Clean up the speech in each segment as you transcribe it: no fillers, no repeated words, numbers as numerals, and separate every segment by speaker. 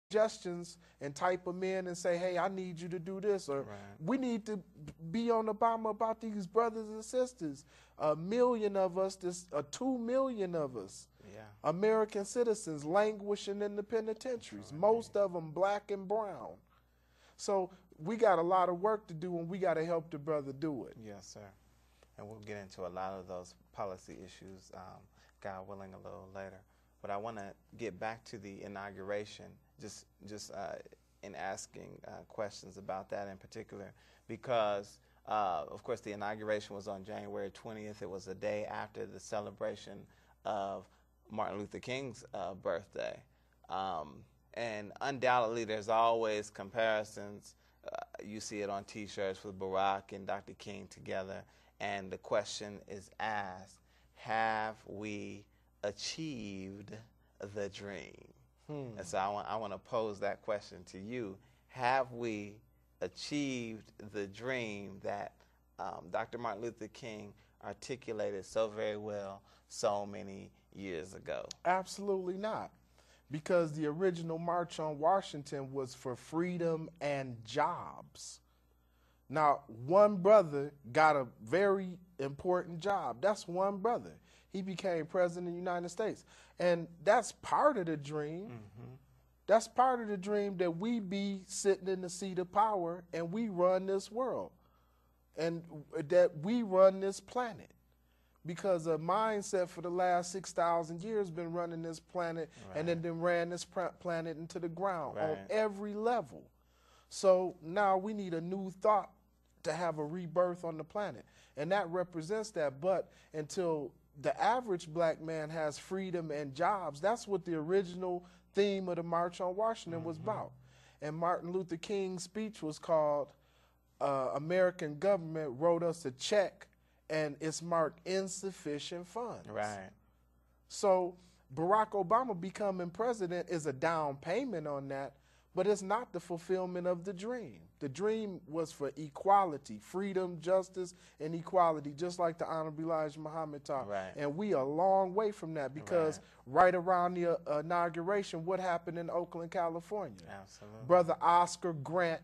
Speaker 1: suggestions and type them in and say, hey, I need you to do this, or
Speaker 2: Right.
Speaker 1: we need to be on Obama about these brothers and sisters. 1 million of us, 2 million of us,
Speaker 2: Yeah.
Speaker 1: American citizens languishing in the penitentiaries, most of them black and brown. So we got a lot of work to do, and we got to help the brother do it.
Speaker 2: Yes, sir. And we'll get into a lot of those policy issues, God willing, a little later. But I want to get back to the inauguration, just in asking questions about that in particular, because, of course, the inauguration was on January 20th. It was a day after the celebration of Martin Luther King's birthday. And undoubtedly, there's always comparisons. You see it on T-shirts with Barack and Dr. King together. And the question is asked, have we achieved the dream? And so I want to pose that question to you. Have we achieved the dream that Dr. Martin Luther King articulated so very well so many years ago?
Speaker 1: Absolutely not. Because the original March on Washington was for freedom and jobs. Now, one brother got a very important job. That's one brother. He became president of the United States. And that's part of the dream.
Speaker 2: Mm-hmm.
Speaker 1: That's part of the dream, that we be sitting in the seat of power and we run this world. And that we run this planet. Because a mindset for the last 6,000 years been running this planet, and then ran this planet into the ground on every level. So now we need a new thought to have a rebirth on the planet. And that represents that. But until the average black man has freedom and jobs, that's what the original theme of the March on Washington was about. And Martin Luther King's speech was called American Government Wrote Us a Check, and it's marked insufficient funds.
Speaker 2: Right.
Speaker 1: So Barack Obama becoming president is a down payment on that, but it's not the fulfillment of the dream. The dream was for equality, freedom, justice, and equality, just like the Honorable Elijah Muhammad taught.
Speaker 2: Right.
Speaker 1: And we are a long way from that, because right around the inauguration, what happened in Oakland, California?
Speaker 2: Absolutely.
Speaker 1: Brother Oscar Grant,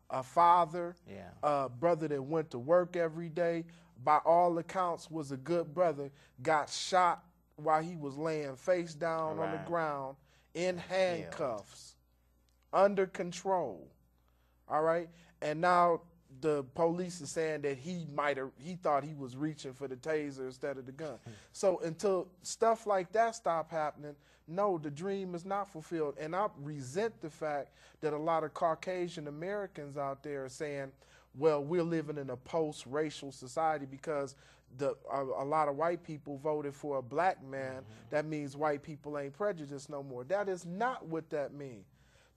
Speaker 1: a father, a brother that went to work every day, by all accounts was a good brother, got shot while he was laying face down on the ground in handcuffs, under control. All right? And now the police is saying that he thought he was reaching for the taser instead of the gun. So until stuff like that stop happening, no, the dream is not fulfilled. And I resent the fact that a lot of Caucasian Americans out there are saying, well, we're living in a post-racial society because a lot of white people voted for a black man. That means white people ain't prejudiced no more. That is not what that means.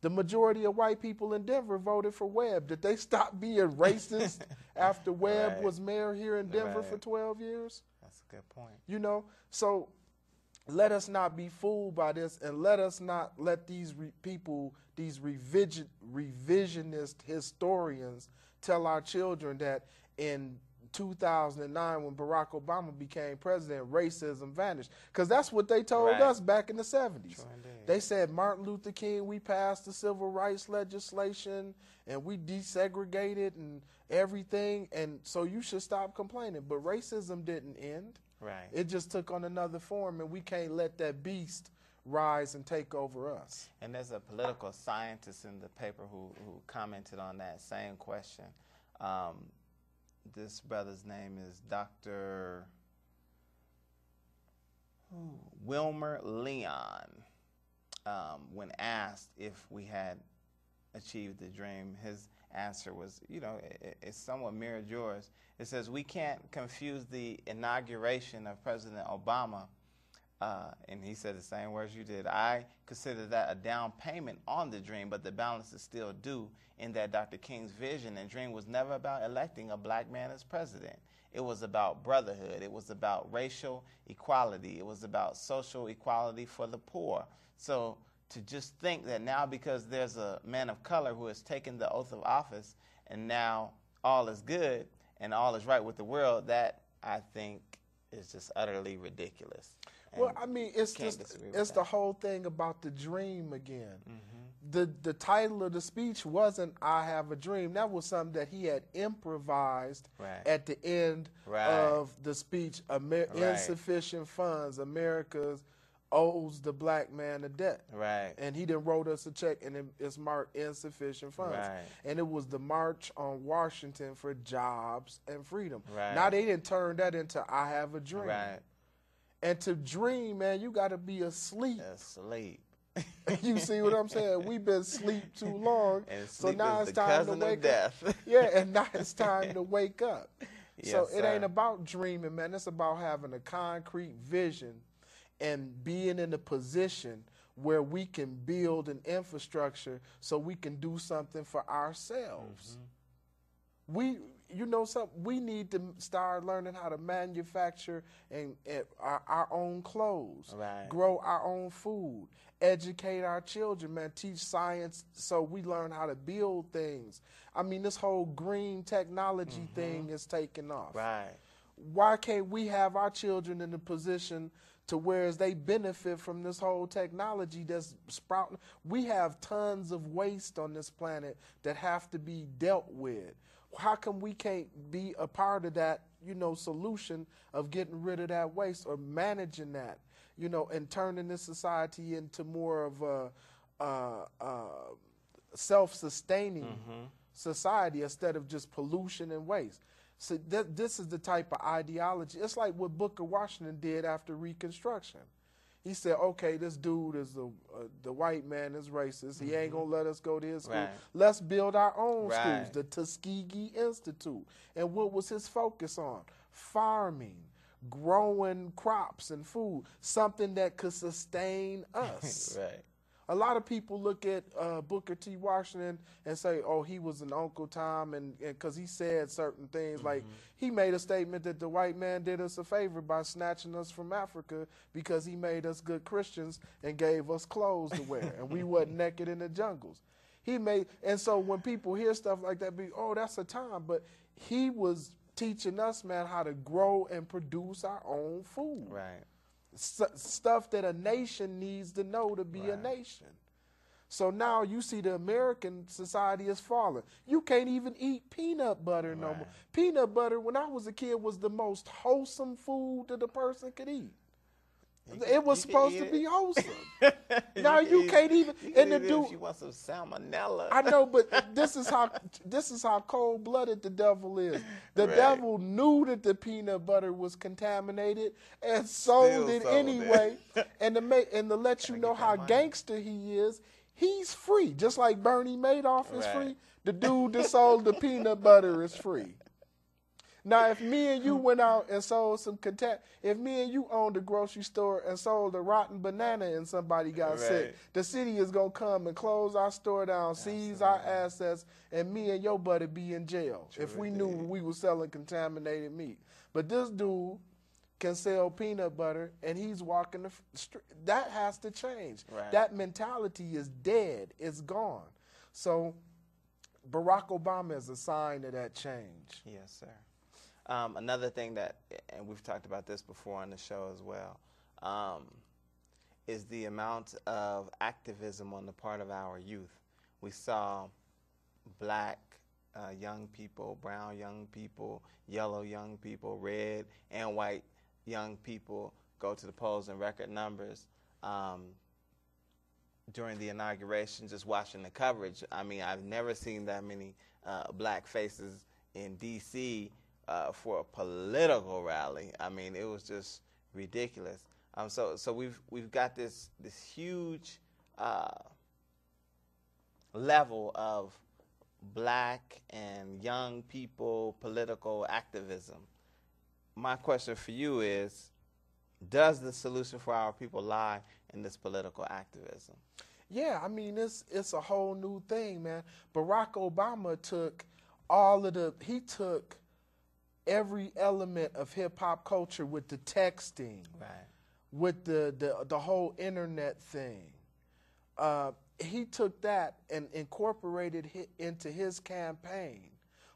Speaker 1: The majority of white people in Denver voted for Webb. Did they stop being racist after Webb was mayor here in Denver for 12 years?
Speaker 2: That's a good point.
Speaker 1: You know, so let us not be fooled by this, and let us not let these people, these revisionist historians, tell our children that in 2009, when Barack Obama became president, racism vanished. Because that's what they told us back in the 70s. They said, Martin Luther King, we passed the civil rights legislation, and we desegregated and everything, and so you should stop complaining. But racism didn't end.
Speaker 2: Right.
Speaker 1: It just took on another form, and we can't let that beast rise and take over us.
Speaker 2: And there's a political scientist in the paper who commented on that same question. This brother's name is Dr. Wilmer Leon. When asked if we had achieved the dream, his answer was, you know, it's somewhat mirrored yours. It says, we can't confuse the inauguration of President Obama, and he said the same words you did. I consider that a down payment on the dream, but the balance is still due, in that Dr. King's vision and dream was never about electing a black man as president. It was about brotherhood. It was about racial equality. It was about social equality for the poor. So to just think that now, because there's a man of color who has taken the oath of office and now all is good and all is right with the world, that I think is just utterly ridiculous.
Speaker 1: Well, I mean, it's the whole thing about the dream again. the title of the speech wasn't "I Have a Dream." That was something that he had improvised at the end of the speech. Insufficient funds. America owes the black man a debt. And he then wrote us a check, and it's marked insufficient funds. And it was the March on Washington for Jobs and Freedom. Now they didn't turn that into "I Have a Dream." And to dream, man, you got to be asleep. You see what I'm saying? We've been asleep too long,
Speaker 2: and
Speaker 1: so now it's time to wake up. And now it's time to wake up. So it ain't about dreaming, man. It's about having a concrete vision and being in a position where we can build an infrastructure so we can do something for ourselves. You know something? We need to start learning how to manufacture and our own clothes, grow our own food, educate our children, man, teach science so we learn how to build things. I mean, this whole green technology thing is taking off. Why can't we have our children in a position to where they benefit from this whole technology that's sprouting? We have tons of waste on this planet that have to be dealt with. How come we can't be a part of that, solution of getting rid of that waste or managing that, and turning this society into more of a self-sustaining society instead of just pollution and waste? So this is the type of ideology. It's like what Booker Washington did after Reconstruction. He said, okay, this dude is the white man is racist. He ain't going to let us go to his school. Let's build our own schools, the Tuskegee Institute. And what was his focus on? Farming, growing crops and food, something that could sustain us. A lot of people look at Booker T. Washington and say, oh, he was an Uncle Tom, and because he said certain things. Like, he made a statement that the white man did us a favor by snatching us from Africa because he made us good Christians and gave us clothes to wear, and we wasn't naked in the jungles. And so when people hear stuff like that, oh, that's a time. But he was teaching us, man, how to grow and produce our own food. Stuff that a nation needs to know to be a nation. So now you see the American society is falling. You can't even eat peanut butter no more. Peanut butter, when I was a kid, was the most wholesome food that a person could eat. It was supposed to be wholesome. Now you can't even. And
Speaker 2: if you want some salmonella.
Speaker 1: I know, but this is how cold-blooded the devil is. The devil knew that the peanut butter was contaminated and sold it anyway. And to let you know how gangster he is, he's free. Just like Bernie Madoff is free, the dude that sold the peanut butter is free. Now, if me and you went out and sold if me and you owned a grocery store and sold a rotten banana and somebody got sick, the city is going to come and close our store down, seize our assets, and me and your buddy be in jail if we knew we were selling contaminated meat. But this dude can sell peanut butter, and he's walking the street. That has to change. That mentality is dead. It's gone. So Barack Obama is a sign of that change.
Speaker 2: Yes, sir. Another thing that, and we've talked about this before on the show as well, is the amount of activism on the part of our youth. We saw black young people, brown young people, yellow young people, red and white young people go to the polls in record numbers during the inauguration, just watching the coverage. I mean, I've never seen that many black faces in D.C. For a political rally. I mean, it was just ridiculous. So we've got this huge level of black and young people political activism. My question for you is, does the solution for our people lie in this political activism?
Speaker 1: Yeah, I mean, it's a whole new thing, man. Barack Obama took every element of hip-hop culture with the texting, with the whole internet thing. He took that and incorporated it into his campaign.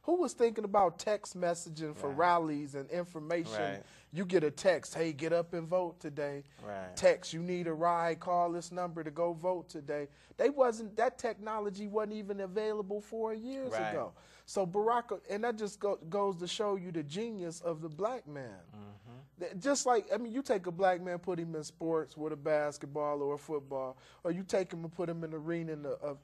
Speaker 1: Who was thinking about text messaging for rallies and information? You get a text, hey, get up and vote today. Text, you need a ride, call this number to go vote today. That technology wasn't even available 4 years ago. So Barack, and that just goes to show you the genius of the black man. Just like, I mean, you take a black man, put him in sports with a basketball or a football, or you take him and put him in the arena of